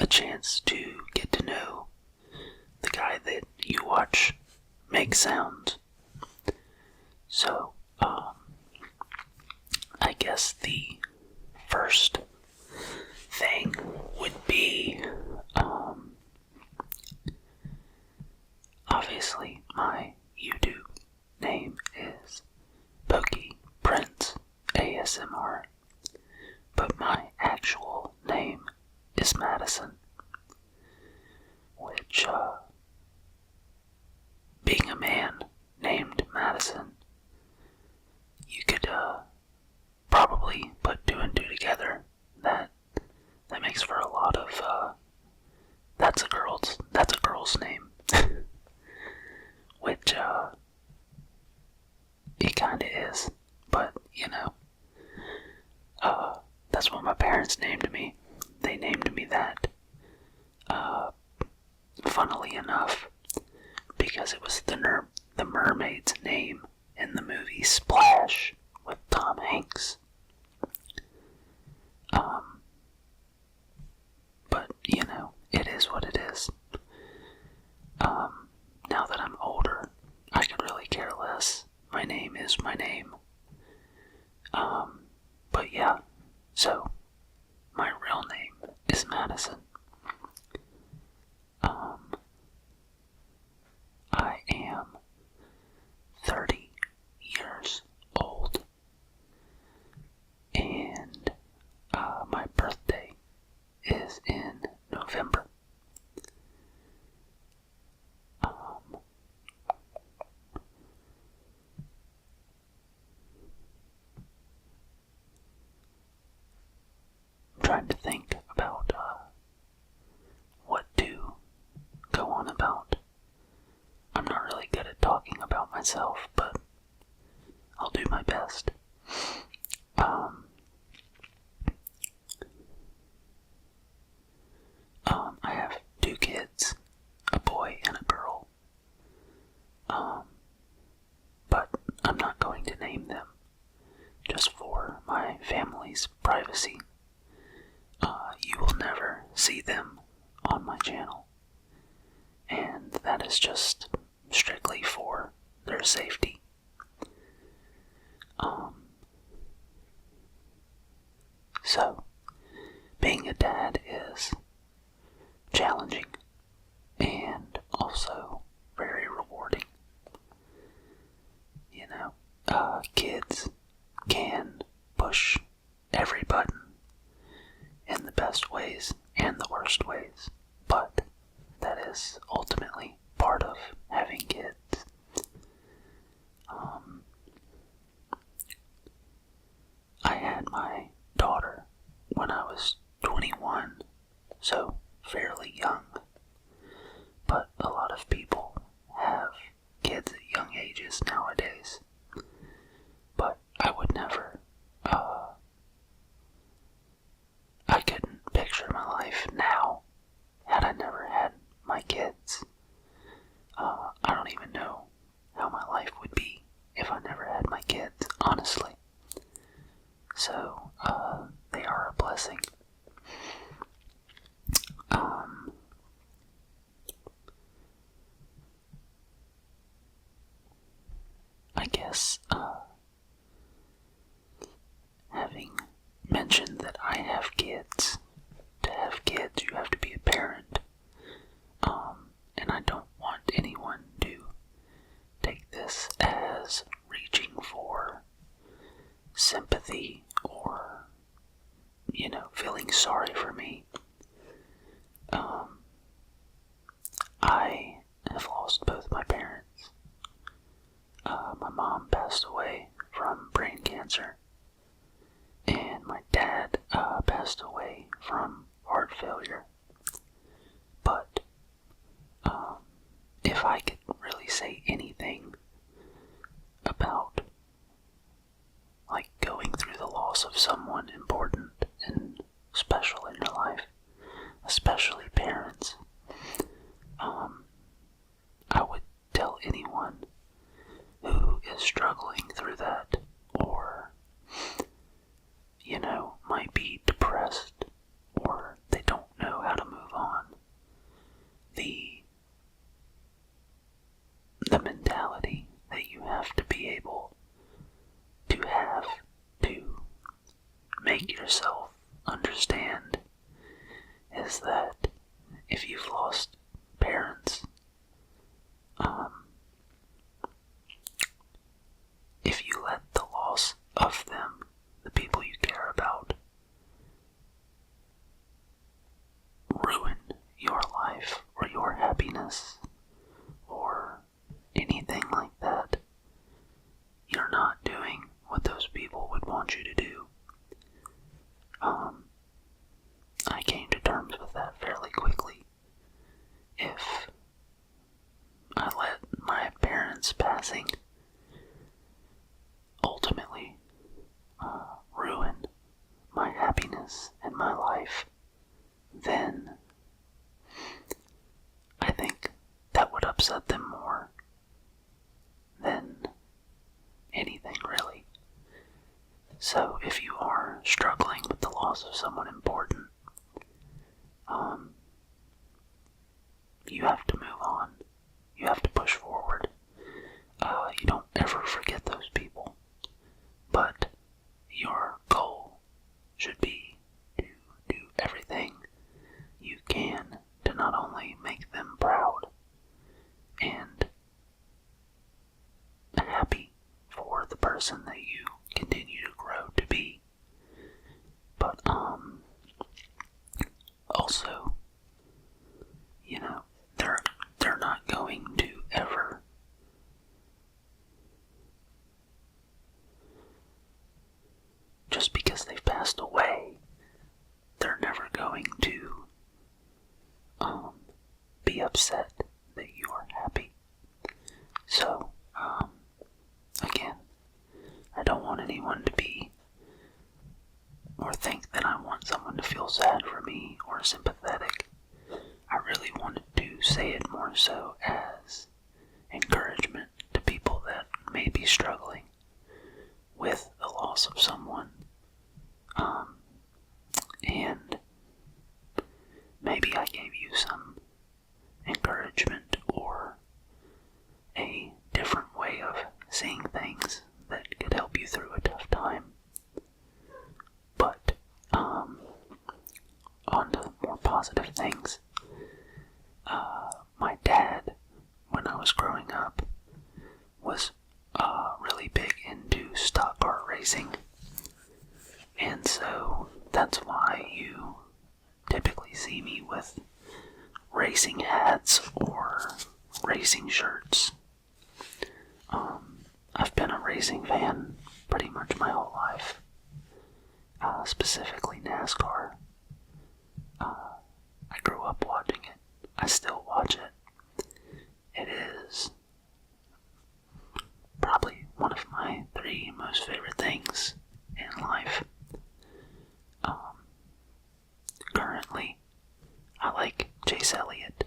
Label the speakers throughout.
Speaker 1: chance to get to know the guy that you watch make sounds. So, I guess the first thing would be, obviously my YouTube name is Pokey Prince ASMR, but my actual name is Madison, which, being a man named Madison, you could, probably put two and two together. That makes for a lot of, that's a girl's name. Which, it kinda is, but, that's what my parents named me. They named me that, funnily enough, because it was the mermaid's name in the movie Splash with Tom Hanks. But, it is what it is. Now that I'm older, I could really care less. My name is my name. But yeah, so, my real name is Madison. I am 30 years old, and my birthday is in November. I'm trying to think about what to go on about. I'm not really good at talking about myself, but I'll do my best. I have two kids, a boy and a girl. But I'm not going to name them, just for my family's privacy. You will never see them on my channel, and that is just strictly for their safety. So, being a dad is challenging and also very rewarding. Kids can push every button in the best ways and the worst ways, but that is ultimately part of having kids. I had my daughter when I was 21, so fairly young, but a lot of people have kids at young ages nowadays. But I would never, I couldn't picture my life now had I never had my kids. I don't even know how my life would be if I never had my kids, honestly. So, they are a blessing. I guess, having mentioned that I have kids, to have kids you have to be a parent, and I don't want anyone to take this as reaching for sympathy or, feeling sorry for me. I have lost both my parents. My mom passed away from brain cancer, and my dad passed away happiness or anything like that, you're not doing what those people would want you to do. I came to terms with that fairly quickly. If I let my parents' passing ultimately ruin my happiness and my life, then I think that would upset them more than anything, really. So if you are struggling with the loss of someone important, you have to move on. You have to push forward. You don't ever forget those people. But your goal should be to do everything you can to not only make them proud and happy for the person that you continue to grow to be, but also, they're not going to ever just because they've passed away, they're never going to be upset that you are happy. So, again, I don't want anyone to be or think that I want someone to feel sad for me or sympathetic. I really wanted to say it more so as encouragement to people that may be struggling with the loss of someone. And maybe I gave you some encouragement or a different way of seeing things that could help you through a tough time. But, on to more positive things. My dad, when I was growing up, was really big into stock car racing. And so that's why you typically see me with racing hats or racing shirts. I've been a racing fan pretty much my whole life, specifically NASCAR. I grew up watching it. I still watch it. It is probably one of my 3 most favorite things in life. Currently, I like Chase Elliott.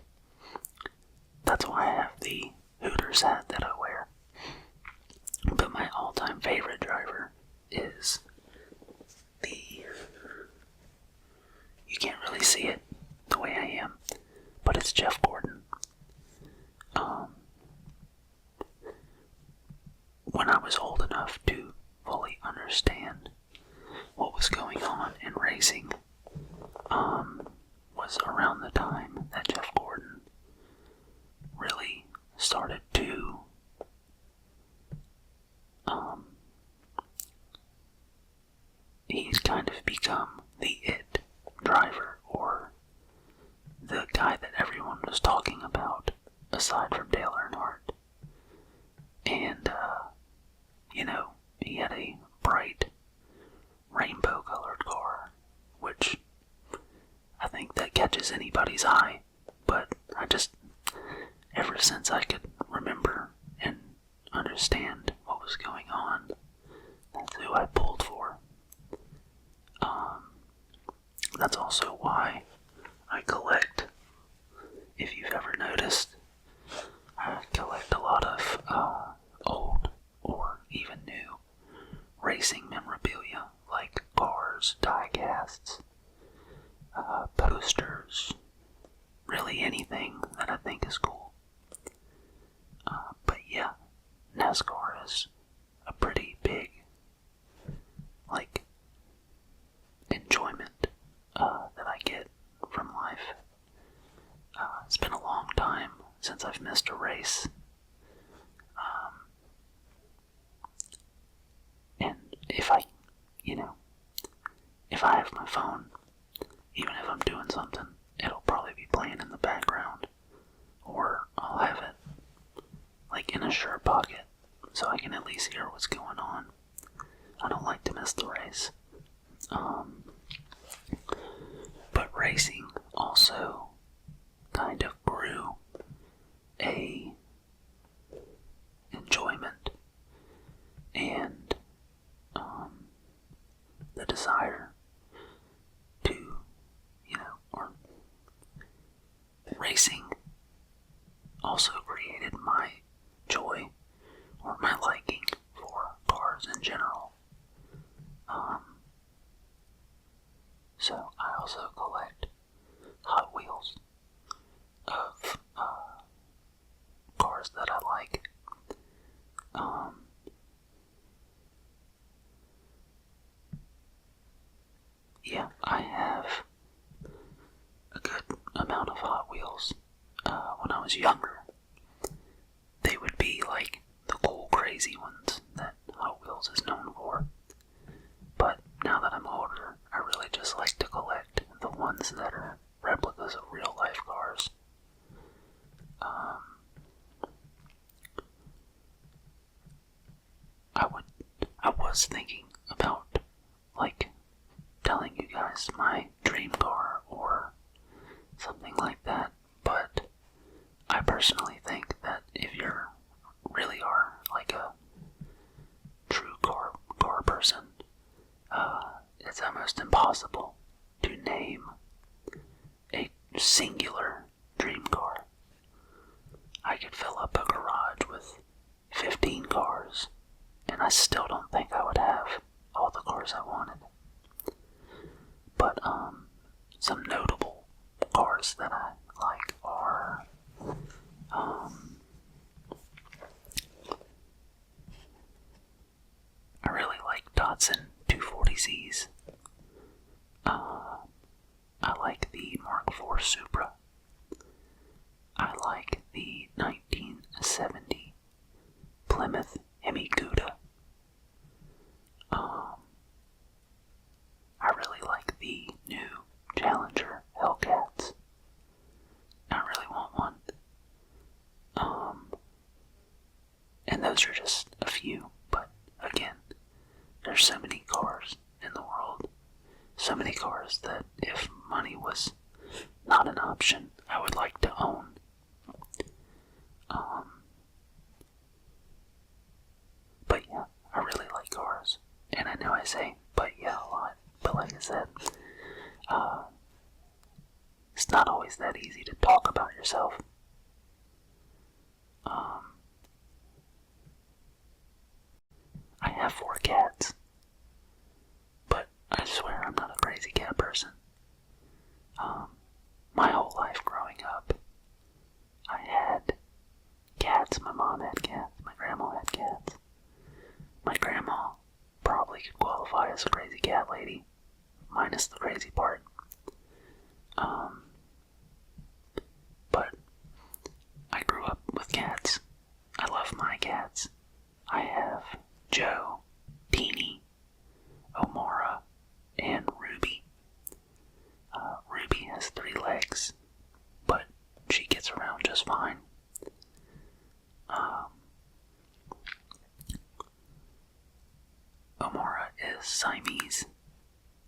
Speaker 1: That's why I have the Hooters hat that I wear. But my all-time favorite driver is you can't really see it the way I am, but it's Jeff Gordon. When I was old enough to fully understand what was going on in racing, was around the time that Jeff Gordon really started to he's kind of become the it driver, or the guy that everyone was talking about aside from Dale Earnhardt. And he had a bright rainbow colored car, which I think that catches anybody's eye. But ever since I could remember and understand what was going on, that's who I pulled for. That's also why I collect, if you've ever noticed, I collect a lot of old or even new racing memorabilia, like cars, die casts, posters, really anything that I think is cool. But yeah, NASCAR is a pretty big, enjoyment that I get from life. It's been a long time since I've missed a race. And if I have my phone, even if I'm doing something, it'll probably be playing in the background, or like in a shirt pocket, so I can at least hear what's going on. I don't like to miss the race. But racing also kind of grew a enjoyment and the desire to, or racing also created my joy or my liking for cars in general. So I also collect Hot Wheels of cars that I like. Yeah, I have a good amount of Hot Wheels. When I was younger, they would be like the cool, crazy ones that Hot Wheels is known for. But now that I'm older, I really just like to collect the ones that are replicas of real life cars. I was thinking about, like, telling you guys my dream car or something like that, but I personally think that if you really are like a true car person, it's almost impossible to name a singular dream car. I could fill up a garage with 15 cars, and I still don't think I would have all the cars I wanted. But some notable cars that I like are I really like Datsun 240Zs. I like the Mark IV Supra. I like the 1970 Plymouth Hemi-Cuda. I really like the new Challenger Hellcats. I really want one. And those are just a few, but again, there's so many cars in the world. So many cars that if money was not an option, I would like to own. But yeah, I really like cars. And I know I say but yeah a lot, but like I said, it's not always that easy to talk about yourself. I have 4 cats, but I swear I'm not a crazy cat person. My whole life growing up, I had cats. My mom had cats. My grandma had cats. My grandma probably could qualify as a crazy cat lady, minus the crazy part. But I grew up with cats. I love my cats. I have Joe, Teeny, Omara, and Ruby. Ruby has 3 legs, but she gets around just fine. Omara is Siamese,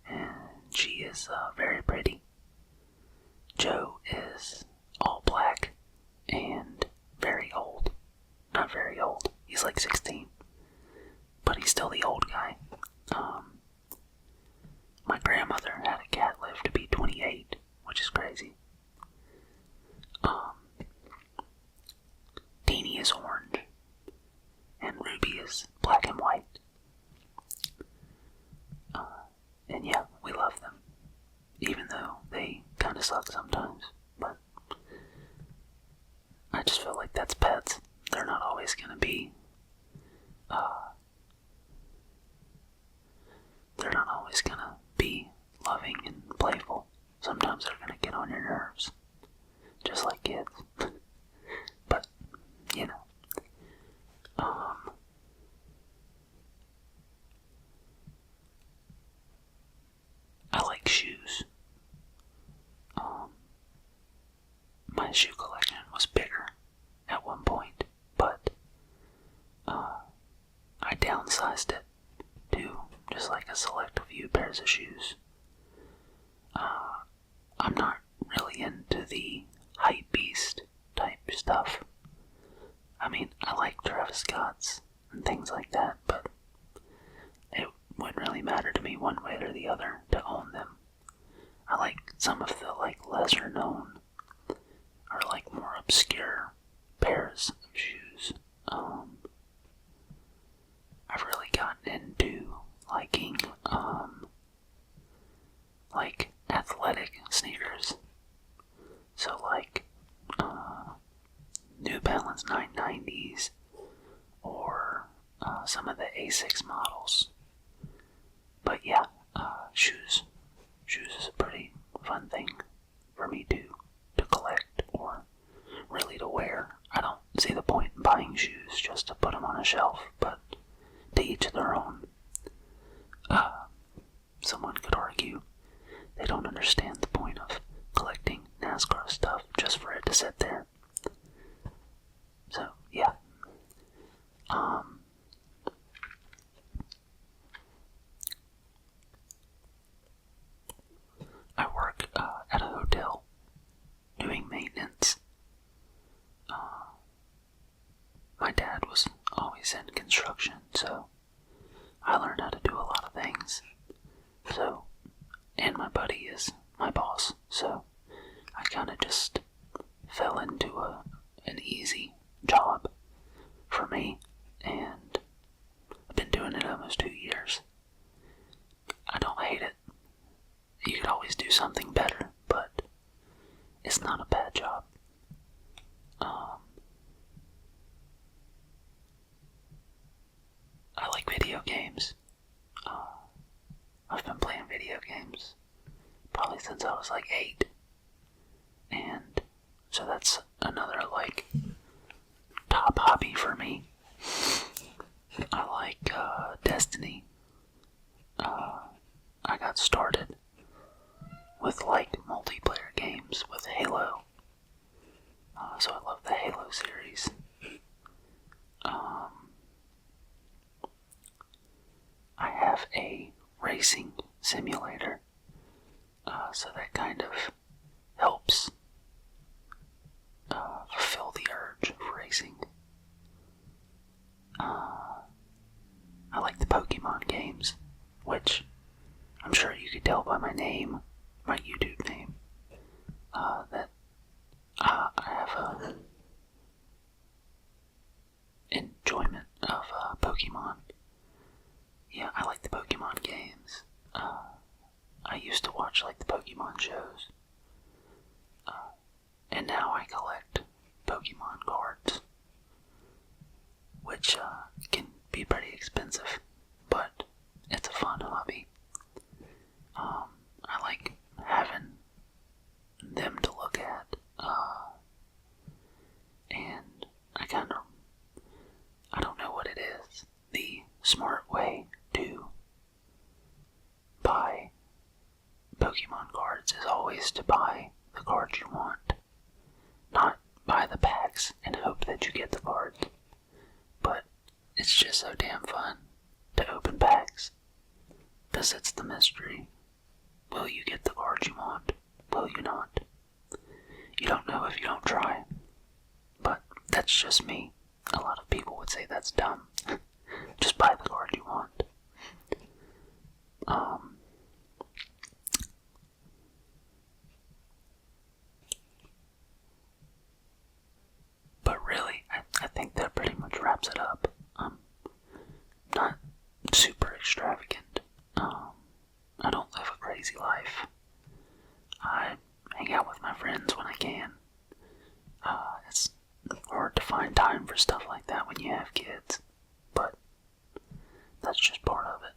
Speaker 1: and she is very pretty. Joe is all black and very old. Not very old, he's like 16, but he's still the old guy. My grandmother had a cat live to be 28, which is crazy. Teeny is orange, and Ruby is black and white. And yeah, we love them, even though they kind of suck sometimes, but I just feel like that's pets. They're not always going to be, loving and playful. Sometimes they're going to get on your nerves, just like kids. But, you know, I like shoes. My shoe collection was bigger at one point, but a select few pairs of shoes. I'm not really into the hype beast type stuff. I mean, I like Travis Scott's and things like that, but it wouldn't really matter to me one way or the other to own them. I like some of the lesser known or more obscure pairs of shoes. I've really gotten into liking athletic sneakers. So New Balance 990s or some of the Asics models. But yeah, shoes. Shoes is a pretty fun thing for me to collect or really to wear. I don't see the point in buying shoes just to put them on a shelf, but to each their own. Someone could argue they don't understand the point of collecting NASCAR stuff just for it to sit there. So, yeah. I work at a hotel doing maintenance. My dad was always in construction, so I learned how to do a lot of things. So, and my buddy is my boss, so I kind of just fell into an easy job for me, and I've been doing it almost 2 years. I don't hate it. You could always do something better, but it's not a bad job. I like video games. I've been playing video games probably since I was 8. And so that's another top hobby for me. I like Destiny. I got started with multiplayer games with Halo. So I love the Halo series. I have a racing simulator, so that kind of helps fulfill the urge of racing. I like the Pokemon games, which I'm sure you could tell by my name, my YouTube name, that I have a enjoyment of Pokemon. Yeah, I like the Pokemon games. I used to watch the Pokemon shows. And now I collect Pokemon cards, which can be pretty expensive, but it's a fun hobby. I like having them to look at, and I don't know what it is. The smart way to buy Pokemon cards is always to buy the cards you want. Not buy the packs and hope that you get the cards. But it's just so damn fun to open packs. Because it's the mystery. Will you get the cards you want? Will you not? You don't know if you don't try. But that's just me. A lot of people would say that's dumb. Just buy the card you want. But really, I think that pretty much wraps it up. Not super extravagant. I don't live a crazy life. I hang out with my friends when I can. It's hard to find time for stuff like that when you have kids, but that's just part of it.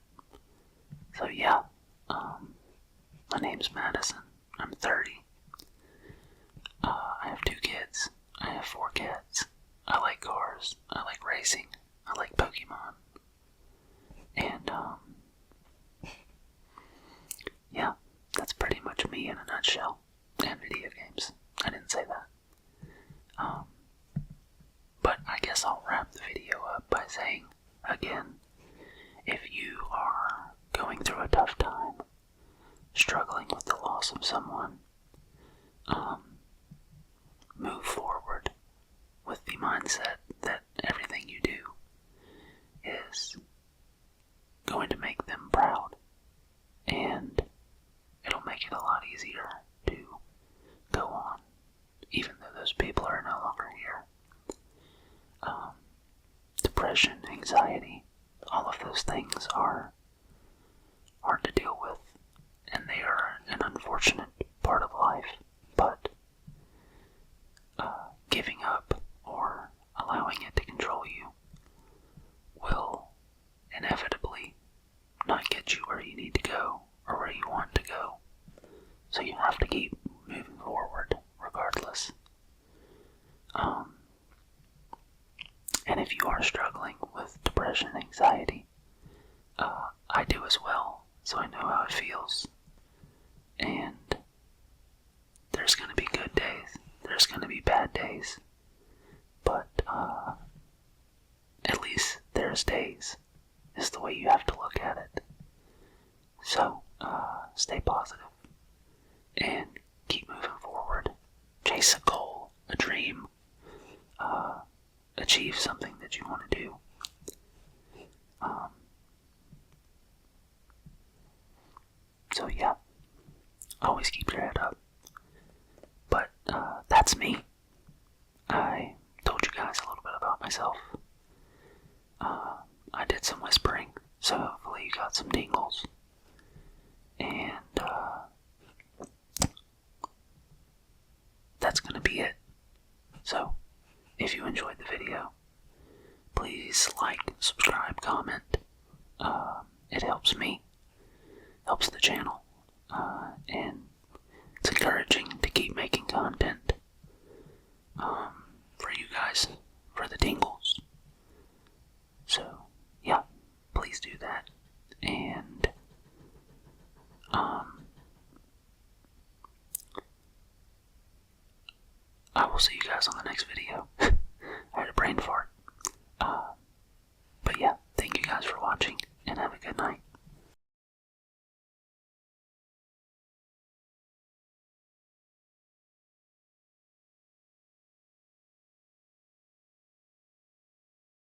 Speaker 1: So yeah, my name's Madison. I'm 30. I have 2 kids. I have 4 cats. I like cars. I like racing. I like Pokemon. And, yeah, that's pretty much me in a nutshell. And video games. I didn't say anxiety, all of those things are hard to deal with, and they are an unfortunate part of life. But giving up or allowing it to control you will inevitably not get you where you need to go or where you want to go. So you have to keep moving forward regardless. And if you are struggling with depression and anxiety, I do as well, so I know how it feels. And there's going to be good days, there's going to be bad days, but at least there's days, is the way you have to look at it. So, stay positive and keep moving forward. Chase a goal, a dream, achieve something that you want to do. So yeah, always keep your head up. But that's me. I told you guys a little bit about myself. I did some whispering, so hopefully you got some tingles. And that's gonna be it. So, if you enjoyed the video, please like, subscribe, comment. It helps me, helps the channel, and it's encouraging to keep making content for you guys, for the tingles. So, yeah, please do that. And I will see you guys on the next video. I had a brain fart. But yeah, thank you guys for watching, and have a good night.